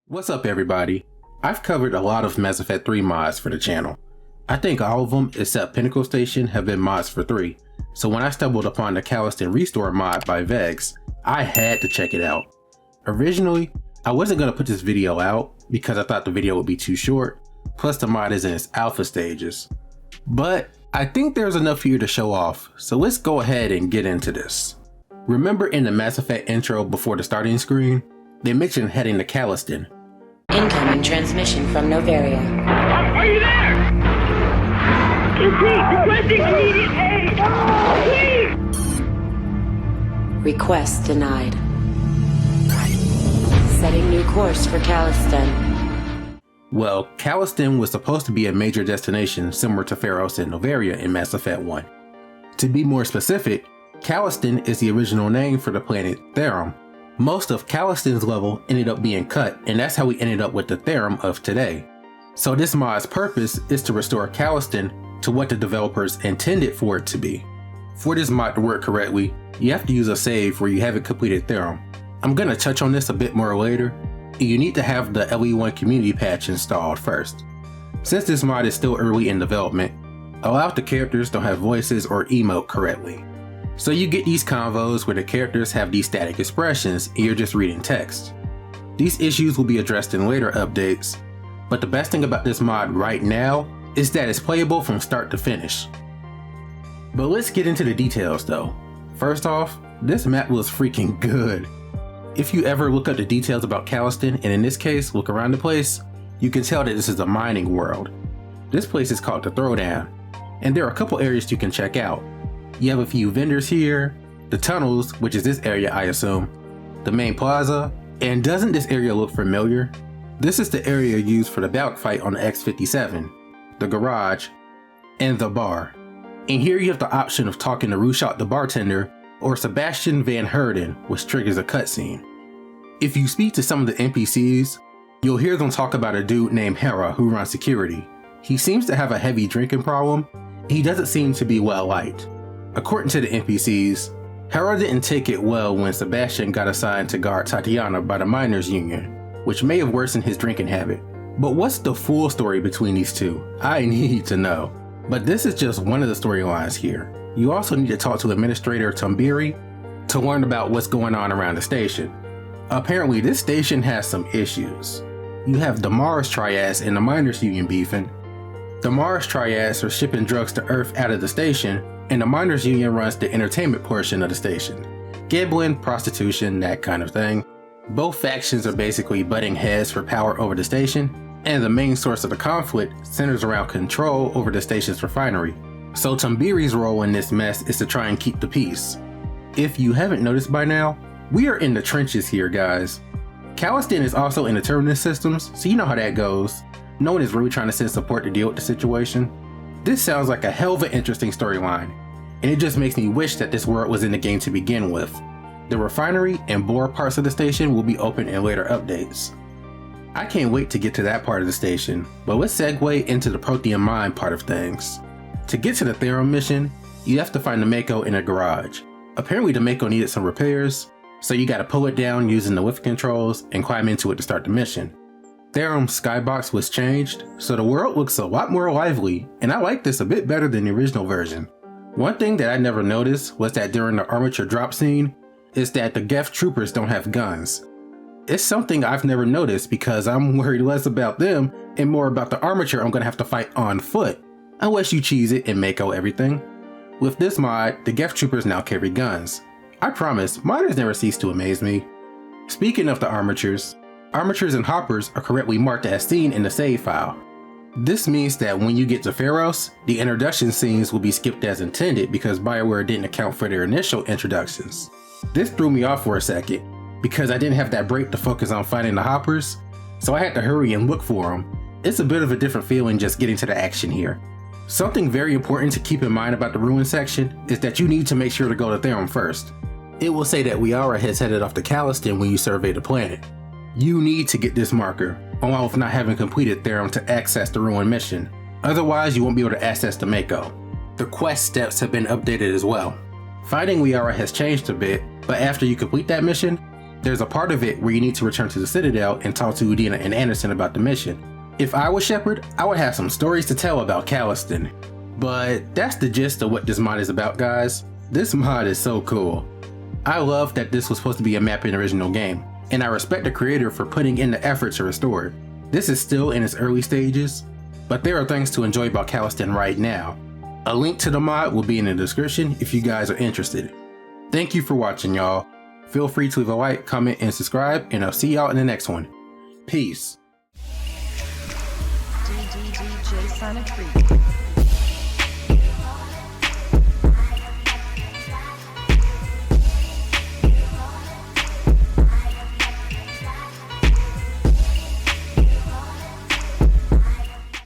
What's up everybody? I've covered a lot of Mass Effect 3 mods for the channel. I think all of them except Pinnacle Station have been mods for 3, so when I stumbled upon the Caleston Restored Mod by Vex, I had to check it out. Originally, I wasn't going to put this video out because I thought the video would be too short, plus the mod is in its alpha stages. But I think there's enough here to show off, so let's go ahead and get into this. Remember in the Mass Effect intro before the starting screen, they mentioned heading to Caleston. Incoming transmission from Novaria. Are you there? Requesting immediate aid! Please! Request denied. Setting new course for Caleston. Well, Caleston was supposed to be a major destination similar to Theros and Novaria in Mass Effect 1. To be more specific, Caleston is the original name for the planet Therum. Most of Caleston's level ended up being cut, and that's how we ended up with the Therum of today. So this mod's purpose is to restore Caleston to what the developers intended for it to be. For this mod to work correctly, you have to use a save where you haven't completed Therum. I'm going to touch on this a bit more later. You need to have the LE1 community patch installed first. Since this mod is still early in development, a lot of the characters don't have voices or emote correctly. So you get these convos where the characters have these static expressions and you're just reading text. These issues will be addressed in later updates, but the best thing about this mod right now is that it's playable from start to finish. But let's get into the details though. First off, this map was freaking good. If you ever look up the details about Caleston, and in this case look around the place, you can tell that this is a mining world. This place is called the Throwdown, and there are a couple areas you can check out. You have a few vendors here, the tunnels, which is this area I assume, the main plaza, and doesn't this area look familiar? This is the area used for the bout fight on the X-57, the garage, and the bar. And here you have the option of talking to Rushat the bartender or Sebastian Van Herden, which triggers a cutscene. If you speak to some of the NPCs, you'll hear them talk about a dude named Hera who runs security. He seems to have a heavy drinking problem, and he doesn't seem to be well liked. According to the NPCs, Hera didn't take it well when Sebastian got assigned to guard Tatiana by the miners union, which may have worsened his drinking habit. But what's the full story between these two? I need to know. But this is just one of the storylines here. You also need to talk to Administrator Tumbiri to learn about what's going on around the station. Apparently this station has some issues. You have the Mars Triads and the miners union beefing. The Mars Triads are shipping drugs to Earth out of the station, and the miners union runs the entertainment portion of the station. Gambling, prostitution, that kind of thing. Both factions are basically butting heads for power over the station, and the main source of the conflict centers around control over the station's refinery. So Tumbiri's role in this mess is to try and keep the peace. If you haven't noticed by now, we are in the trenches here, guys. Caleston is also in the terminus systems, so you know how that goes. No one is really trying to send support to deal with the situation. This sounds like a hell of an interesting storyline, and it just makes me wish that this world was in the game to begin with. The refinery and bore parts of the station will be open in later updates. I can't wait to get to that part of the station, but let's segue into the Prothean mine part of things. To get to the Therum mission, you have to find the Mako in a garage. Apparently the Mako needed some repairs, so you gotta pull it down using the lift controls and climb into it to start the mission. Therum's skybox was changed, so the world looks a lot more lively, and I like this a bit better than the original version. One thing that I never noticed was that during the armature drop scene, is that the Geth troopers don't have guns. It's something I've never noticed because I'm worried less about them and more about the armature I'm gonna have to fight on foot, unless you cheese it and Mako everything. With this mod, the Geth troopers now carry guns. I promise, modders never cease to amaze me. Speaking of the armatures and hoppers are correctly marked as seen in the save file. This means that when you get to Theros, the introduction scenes will be skipped as intended because BioWare didn't account for their initial introductions. This threw me off for a second because I didn't have that break to focus on finding the hoppers, so I had to hurry and look for them. It's a bit of a different feeling just getting to the action here. Something very important to keep in mind about the ruin section is that you need to make sure to go to Therum first. It will say that Liara has headed off to Caleston when you survey the planet. You need to get this marker, along with not having completed Therum to access the ruin mission. Otherwise, you won't be able to access the Mako. The quest steps have been updated as well. Finding Liara has changed a bit, but after you complete that mission, There's a part of it where you need to return to the Citadel and talk to Udina and Anderson about the mission. If I was Shepard, I would have some stories to tell about Caleston. But that's the gist of what this mod is about, guys. This mod is so cool. I love that this was supposed to be a map in the original game, and I respect the creator for putting in the effort to restore it. This is still in its early stages, but there are things to enjoy about Caleston right now. A link to the mod will be in the description if you guys are interested. Thank you for watching, y'all. Feel free to leave a like, comment, and subscribe, and I'll see y'all in the next one. Peace. DJ Sonic 3.